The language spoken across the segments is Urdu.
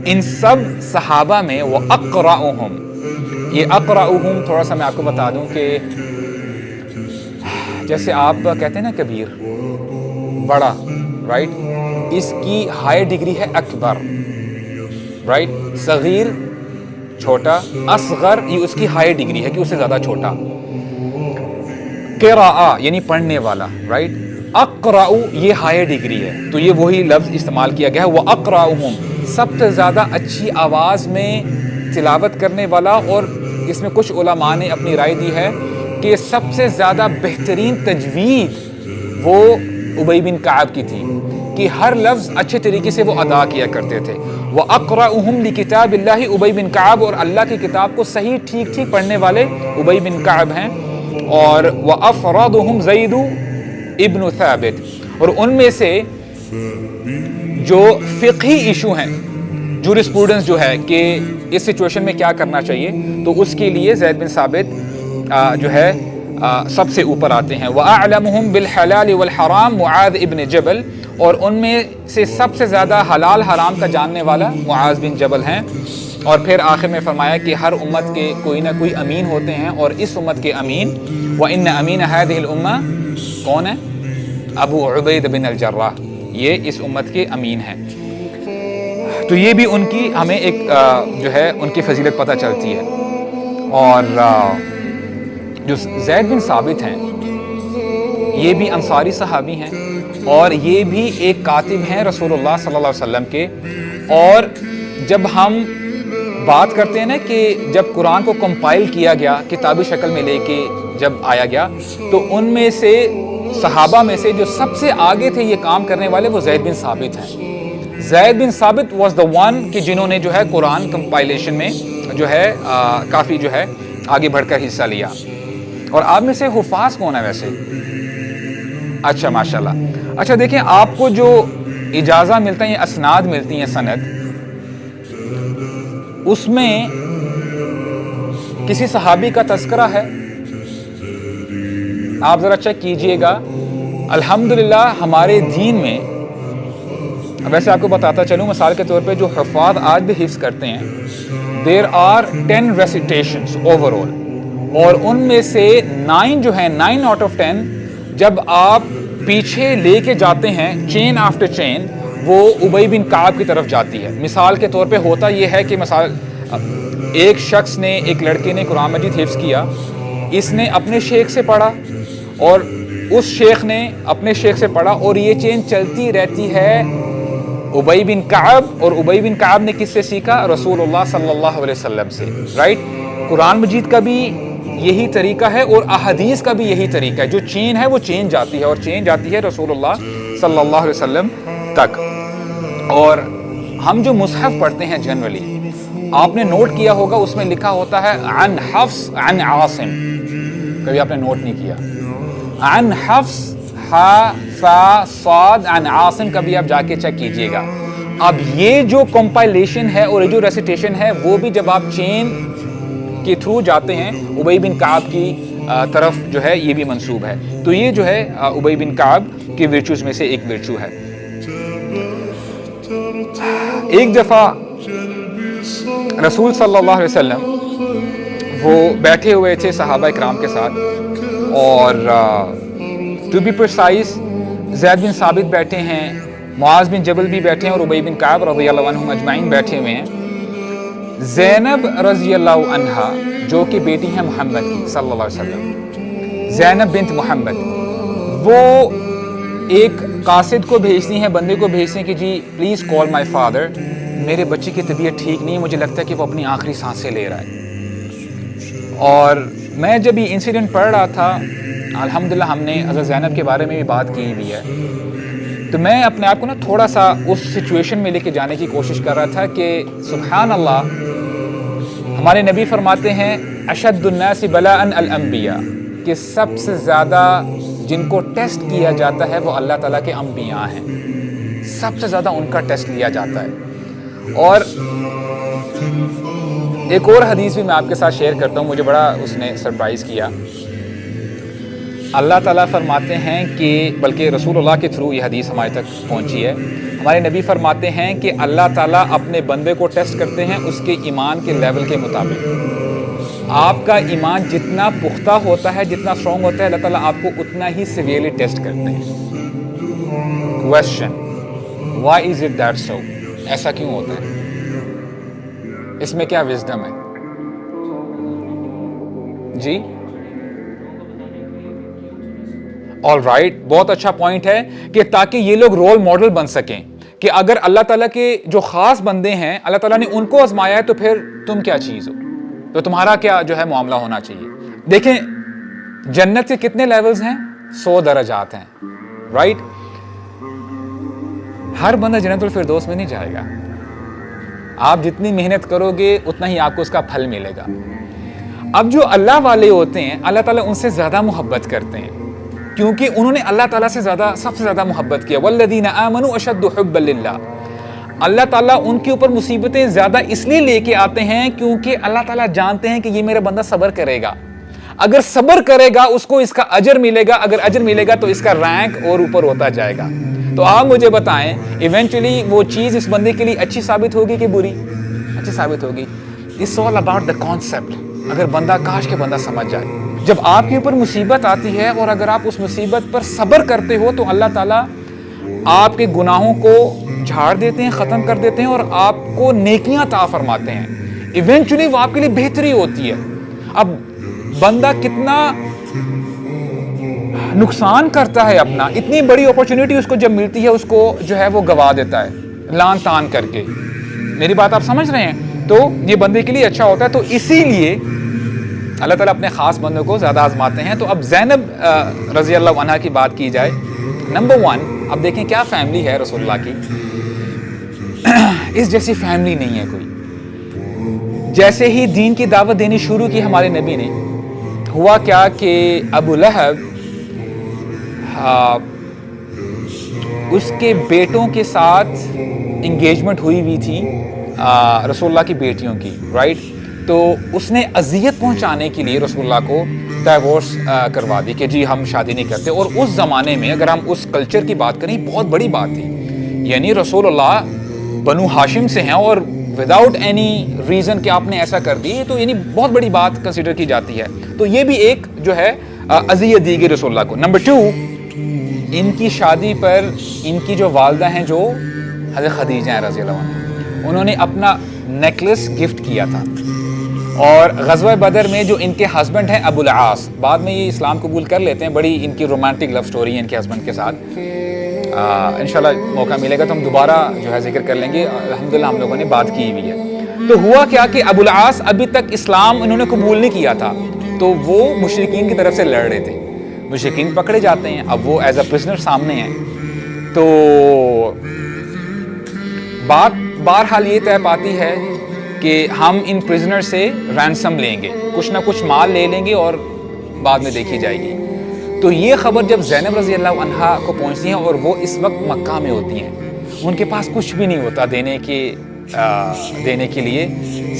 ان سب صحابہ میں وہ اقرأہم، یہ اقرأہم تھوڑا سا میں آپ کو بتا دوں کہ جیسے آپ کہتے ہیں نا کبیر بڑا، رائٹ، اس کی ہائر ڈگری ہے اکبر، رائٹ، صغیر چھوٹا، اصغر یہ اس کی ہائر ڈگری ہے کہ اس سے زیادہ چھوٹا، قراء یعنی پڑھنے والا، رائٹ، اقرأ یہ ہائر ڈگری ہے، تو یہ وہی لفظ استعمال کیا گیا ہے، وہ اقرأہم سب سے زیادہ اچھی آواز میں تلاوت کرنے والا، اور اس میں کچھ علماء نے اپنی رائے دی ہے کہ سب سے زیادہ بہترین تجوید وہ ابی بن کعب کی تھی کہ ہر لفظ اچھے طریقے سے وہ ادا کیا کرتے تھے۔ وَأَقْرَأُهُمْ لِكِتَابِ اللَّهِ ابی بن کعب، اور اللہ کی کتاب کو صحیح ٹھیک ٹھیک پڑھنے والے ابی بن کعب ہیں۔ اور وَأَفْرَضُهُمْ زَيْدُ ابن ثابت، اور ان میں سے جو فقہی ایشو ہیں، جورسپروڈنس جو ہے کہ اس سچویشن میں کیا کرنا چاہیے، تو اس کے لیے زید بن ثابت جو ہے سب سے اوپر آتے ہیں۔ وَأَعْلَمُهُمْ بِالْحَلَالِ وَالْحَرَامِ معاذ ابن جبل، اور ان میں سے سب سے زیادہ حلال حرام کا جاننے والا معاذ بن جبل ہیں۔ اور پھر آخر میں فرمایا کہ ہر امت کے کوئی نہ کوئی امین ہوتے ہیں، اور اس امت کے امین وَإِنَّ أَمِينَ هَذِهِ الْأُمَّةِ کون ہے؟ ابو عبید بن الجراح، یہ اس امت کے امین ہیں۔ تو یہ بھی ان کی ہمیں ایک جو ہے ان کی فضیلت پتہ چلتی ہے۔ اور جو زید بن ثابت ہیں یہ بھی انصاری صحابی ہیں، اور یہ بھی ایک کاتب ہیں رسول اللہ صلی اللہ علیہ وسلم کے۔ اور جب ہم بات کرتے ہیں نا کہ جب قرآن کو کمپائل کیا گیا کتابی شکل میں لے کے جب آیا گیا، تو ان میں سے صحابہ میں سے جو سب سے آگے تھے یہ کام کرنے والے وہ زید بن ثابت ہیں۔ زید بن ثابت واز دا ون کہ جنہوں نے جو ہے قرآن کمپائلیشن میں جو ہے کافی جو ہے آگے بڑھ کر حصہ لیا۔ اور آپ میں سے حفاظ کون ہے ویسے؟ اچھا ماشاءاللہ۔ اچھا دیکھیں، آپ کو جو اجازہ ملتا ہے، اسناد ملتی ہیں، سند، اس میں کسی صحابی کا تذکرہ ہے؟ آپ ذرا چیک کیجئے گا۔ الحمدللہ ہمارے دین میں، ویسے آپ کو بتاتا چلوں مثال کے طور پہ جو حفاظ آج بھی حفظ کرتے ہیں، دیر آر 10 ریسیٹیشنز اوور آل، اور ان میں سے 9 جو ہیں 9 آؤٹ آف 10 جب آپ پیچھے لے کے جاتے ہیں چین آفٹر چین، وہ ابی بن کعب کی طرف جاتی ہے۔ مثال کے طور پہ ہوتا یہ ہے کہ مثال ایک شخص نے، ایک لڑکے نے قرآن مجید حفظ کیا، اس نے اپنے شیخ سے پڑھا اور اس شیخ نے اپنے شیخ سے پڑھا، اور یہ چین چلتی رہتی ہے ابی بن کعب، اور ابی بن کعب نے کس سے سیکھا؟ رسول اللہ صلی اللہ علیہ وسلم سے، رائٹ۔ قرآن مجید کا بھی یہی طریقہ ہے اور احادیث کا بھی یہی طریقہ ہے، جو چین ہے وہ چین جاتی ہے، اور چین جاتی ہے رسول اللہ صلی اللہ علیہ وسلم تک۔ اور ہم جو مصحف پڑھتے ہیں جنرلی، آپ نے نوٹ کیا ہوگا اس میں لکھا ہوتا ہے عن حفص عن عاصم، کبھی آپ نے نوٹ نہیں کیا؟ عن حفص ہا فا صاد عن عاصم، کبھی آپ جا کے چیک کیجئے گا۔ اب یہ جو کمپائلیشن ہے اور یہ جو ریسیٹیشن ہے، وہ بھی جب آپ چین کے تھرو جاتے ہیں ابی بن کعب کی طرف جو ہے یہ بھی منسوب ہے۔ تو یہ جو ہے ابی بن کعب کے ورچوز میں سے ایک ورچو ہے۔ ایک دفعہ رسول صلی اللہ علیہ وسلم وہ بیٹھے ہوئے تھے صحابہ اکرام کے ساتھ، اور ٹو بی پرسائز زید بن ثابت بیٹھے ہیں، معاذ بن جبل بھی بیٹھے ہیں، اور ابی بن کعب رضی اللہ عنہم اجمعین بیٹھے ہوئے ہیں۔ زینب رضی اللہ عنہا جو کہ بیٹی ہیں محمد کی صلی اللہ علیہ وسلم، زینب بنت محمد، وہ ایک قاصد کو بھیجتی ہیں، بندے کو بھیجتی ہیں کہ جی پلیز کال مائی فادر، میرے بچے کی طبیعت ٹھیک نہیں ہے، مجھے لگتا ہے کہ وہ اپنی آخری سانسیں لے رہا ہے۔ اور میں جب یہ انسیڈنٹ پڑھ رہا تھا، الحمدللہ ہم نے حضرت زینب کے بارے میں بھی بات کی ہوئی ہے، تو میں اپنے آپ کو نا تھوڑا سا اس سچویشن میں لے کے جانے کی کوشش کر رہا تھا کہ سبحان اللہ، ہمارے نبی فرماتے ہیں اشد الناس بلاء الانبیاء، کہ سب سے زیادہ جن کو ٹیسٹ کیا جاتا ہے وہ اللہ تعالیٰ کے انبیاء ہیں، سب سے زیادہ ان کا ٹیسٹ لیا جاتا ہے۔ اور ایک اور حدیث بھی میں آپ کے ساتھ شیئر کرتا ہوں، مجھے بڑا اس نے سرپرائز کیا۔ اللہ تعالیٰ فرماتے ہیں کہ، بلکہ رسول اللہ کے تھرو یہ حدیث ہمارے تک پہنچی ہے، ہمارے نبی فرماتے ہیں کہ اللہ تعالیٰ اپنے بندے کو ٹیسٹ کرتے ہیں اس کے ایمان کے لیول کے مطابق. آپ کا ایمان جتنا پختہ ہوتا ہے, جتنا اسٹرانگ ہوتا ہے, اللہ تعالیٰ آپ کو اتنا ہی سیویئرلی ٹیسٹ کرتے ہیں. Question, why is it that so? ایسا کیوں ہوتا ہے؟ اس میں کیا وزڈم ہے جی؟ آل رائٹ, بہت اچھا پوائنٹ ہے کہ تاکہ یہ لوگ رول ماڈل بن سکیں کہ اگر اللہ تعالیٰ کے جو خاص بندے ہیں اللہ تعالیٰ نے ان کو آزمایا ہے تو پھر تم کیا چیز ہو, تو تمہارا کیا جو ہے معاملہ ہونا چاہیے. دیکھیں جنت کے کتنے لیولز ہیں؟ 100 درجات ہیں, رائٹ. ہر بندہ جنت الفردوس میں نہیں جائے گا. آپ جتنی محنت کرو گے اتنا ہی آپ کو اس کا پھل ملے گا. اب جو اللہ والے ہوتے ہیں اللہ تعالیٰ ان سے زیادہ محبت کرتے ہیں کیونکہ انہوں نے اللہ تعالیٰ سے سب سے زیادہ محبت کیا. والذین آمنوا اشد حبا للہ. اللہ تعالیٰ ان کے اوپر مصیبتیں زیادہ اس لیے لے کے آتے ہیں کیونکہ اللہ تعالیٰ جانتے ہیں کہ یہ میرا بندہ صبر کرے گا. اگر صبر کرے گا اس کو اس کا اجر ملے گا, اگر اجر ملے گا تو اس کا رینک اور اوپر ہوتا جائے گا. تو آپ مجھے بتائیں ایونچولی وہ چیز اس بندے کے لیے اچھی ثابت ہوگی کہ بری؟ اچھی ثابت ہوگی. It's all about the concept. اگر بندہ کاش کے بندہ سمجھ جائے, جب آپ کے اوپر مصیبت آتی ہے اور اگر آپ اس مصیبت پر صبر کرتے ہو تو اللہ تعالیٰ آپ کے گناہوں کو جھاڑ دیتے ہیں, ختم کر دیتے ہیں اور آپ کو نیکیاں عطا فرماتے ہیں. ایونچولی وہ آپ کے لیے بہتری ہوتی ہے. اب بندہ کتنا نقصان کرتا ہے اپنا, اتنی بڑی اپرچونٹی اس کو جب ملتی ہے اس کو جو ہے وہ گوا دیتا ہے لان تان کر کے. میری بات آپ سمجھ رہے ہیں؟ تو یہ بندے کے لیے اچھا ہوتا ہے. تو اسی لیے اللہ تعالیٰ اپنے خاص بندوں کو زیادہ آزماتے ہیں. تو اب زینب رضی اللہ عنہا کی بات کی جائے. نمبر 1, اب دیکھیں کیا فیملی ہے رسول اللہ کی. اس جیسی فیملی نہیں ہے کوئی. جیسے ہی دین کی دعوت دینی شروع کی ہمارے نبی نے, ہوا کیا کہ ابو لہب اس کے بیٹوں کے ساتھ انگیجمنٹ ہوئی تھی رسول اللہ کی بیٹیوں کی, رائٹ. تو اس نے اذیت پہنچانے کے لیے رسول اللہ کو ڈائیورس کروا دی کہ جی ہم شادی نہیں کرتے. اور اس زمانے میں اگر ہم اس کلچر کی بات کریں بہت بڑی بات تھی. یعنی رسول اللہ بنو ہاشم سے ہیں اور وداؤٹ اینی ریزن کہ آپ نے ایسا کر دی تو یعنی بہت بڑی بات کنسیڈر کی جاتی ہے. تو یہ بھی ایک جو ہے اذیت دی گئی رسول اللہ کو. نمبر 2, ان کی شادی پر ان کی جو والدہ ہیں جو حضرت خدیجہ ہیں رضی اللہ عنہ, انہوں نے اپنا نیکلس گفٹ کیا تھا. اور غزوہ بدر میں جو ان کے ہسبینڈ ہیں ابو العاص, بعد میں یہ اسلام قبول کر لیتے ہیں, بڑی ان کی رومانٹک لو سٹوری ہے ان کے ہسبینڈ کے ساتھ. انشاءاللہ موقع ملے گا تو ہم دوبارہ جو ہے ذکر کر لیں گے. الحمدللہ ہم لوگوں نے بات کی ہوئی ہے. تو ہوا کیا کہ ابو العاص ابھی تک اسلام انہوں نے قبول نہیں کیا تھا, تو وہ مشرکین کی طرف سے لڑ رہے تھے. مشرکین پکڑے جاتے ہیں, اب وہ ایز اے پرزنر سامنے ہیں. تو بات بہرحال یہ طے پاتی ہے کہ ہم ان پرزنر سے رینسم لیں گے, کچھ نہ کچھ مال لے لیں گے اور بعد میں دیکھی جائے گی. تو یہ خبر جب زینب رضی اللہ عنہا کو پہنچتی ہیں اور وہ اس وقت مکہ میں ہوتی ہیں, ان کے پاس کچھ بھی نہیں ہوتا دینے کے لیے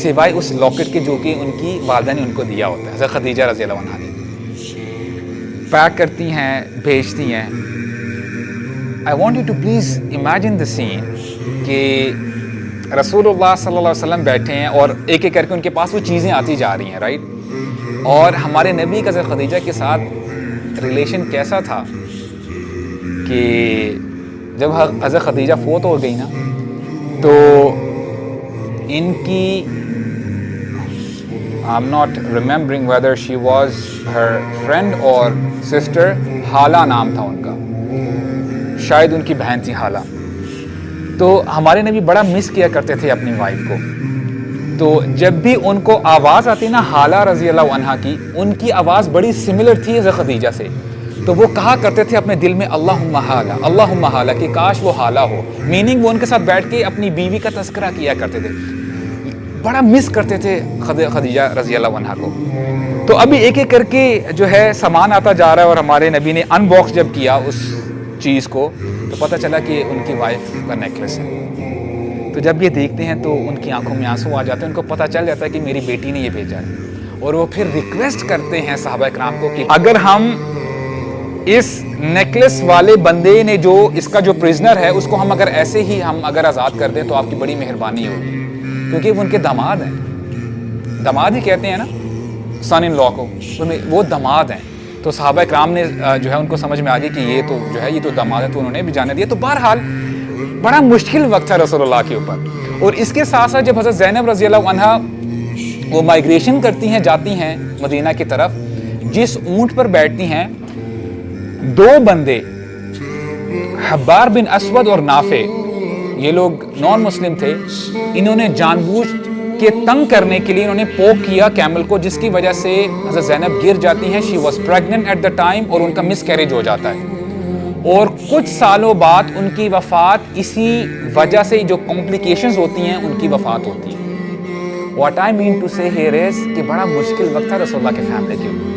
سوائے اس لاکٹ کے جو کہ ان کی والدہ نے ان کو دیا ہوتا ہے, حضرت خدیجہ رضی اللہ عنہا نے. پیک کرتی ہیں, بھیجتی ہیں. I want you to please imagine the scene کہ رسول اللہ صلی اللہ علیہ وسلم بیٹھے ہیں اور ایک ایک کر کے ان کے پاس وہ چیزیں آتی جا رہی ہیں, رائٹ. اور ہمارے نبی کا حضرت خدیجہ کے ساتھ ریلیشن کیسا تھا کہ جب حضرت خدیجہ فوت ہو گئی نا تو ان کی I'm not remembering whether she was her friend or sister, حالہ نام تھا ان کا, شاید ان کی بہن تھی حالہ. تو ہمارے نبی بڑا مس کیا کرتے تھے اپنی وائف کو. تو جب بھی ان کو آواز آتی نا حالہ رضی اللہ عنہا کی, ان کی آواز بڑی سملر تھی حضرت خدیجہ سے. تو وہ کہا کرتے تھے اپنے دل میں اللہم حالہ کہ کاش وہ حالہ ہو. میننگ وہ ان کے ساتھ بیٹھ کے اپنی بیوی کا تذکرہ کیا کرتے تھے, بڑا مس کرتے تھے خدیجہ رضی اللہ عنہا کو. تو ابھی ایک ایک کر کے جو ہے سامان آتا جا رہا ہے اور ہمارے نبی نے ان باکس جب کیا اس چیز کو تو پتہ چلا کہ ان کی وائف کا نیکلس ہے. تو جب یہ دیکھتے ہیں تو ان کی آنکھوں میں آنسو آ جاتے ہیں, ان کو پتہ چل جاتا ہے کہ میری بیٹی نے یہ بھیجا ہے. اور وہ پھر ریکویسٹ کرتے ہیں صحابہ کرام کو کہ اگر ہم اس نیکلس والے بندے نے جو اس کا جو پریزنر ہے اس کو ہم اگر ایسے ہی ہم اگر آزاد کر دیں تو آپ کی بڑی مہربانی ہوگی، کیونکہ وہ ان کے داماد ہیں، داماد ہی کہتے ہیں نا سن ان لا کو، وہ داماد ہیں. تو صحابہ اکرام نے جو ہے ان کو سمجھ میں آ گئی کہ یہ تو جو ہے یہ تو داماد ہے، تو انہوں نے بھی جانے دیا. تو بہرحال بڑا مشکل وقت تھا رسول اللہ کے اوپر. اور اس کے ساتھ ساتھ جب حضرت زینب رضی اللہ عنہا وہ مائیگریشن کرتی ہیں، جاتی ہیں مدینہ کی طرف، جس اونٹ پر بیٹھتی ہیں، دو بندے حبار بن اسود اور نافع، یہ لوگ نان مسلم تھے، انہوں نے جان بوجھ کے تنگ کرنے کے لیے انہوں نے پوک کیا کیمل کو، جس کی وجہ سے حضرت زینب گر جاتی ہیں. She was pregnant at the time, اور ان کا مس کیریج ہو جاتا ہے. اور کچھ سالوں بعد ان کی وفات اسی وجہ سے جو کمپلیکیشنز ہوتی ہیں ان کی وفات ہوتی ہے. What I mean to say here is کہ بڑا مشکل وقت تھا رسول اللہ کے فیملی کے اوپر.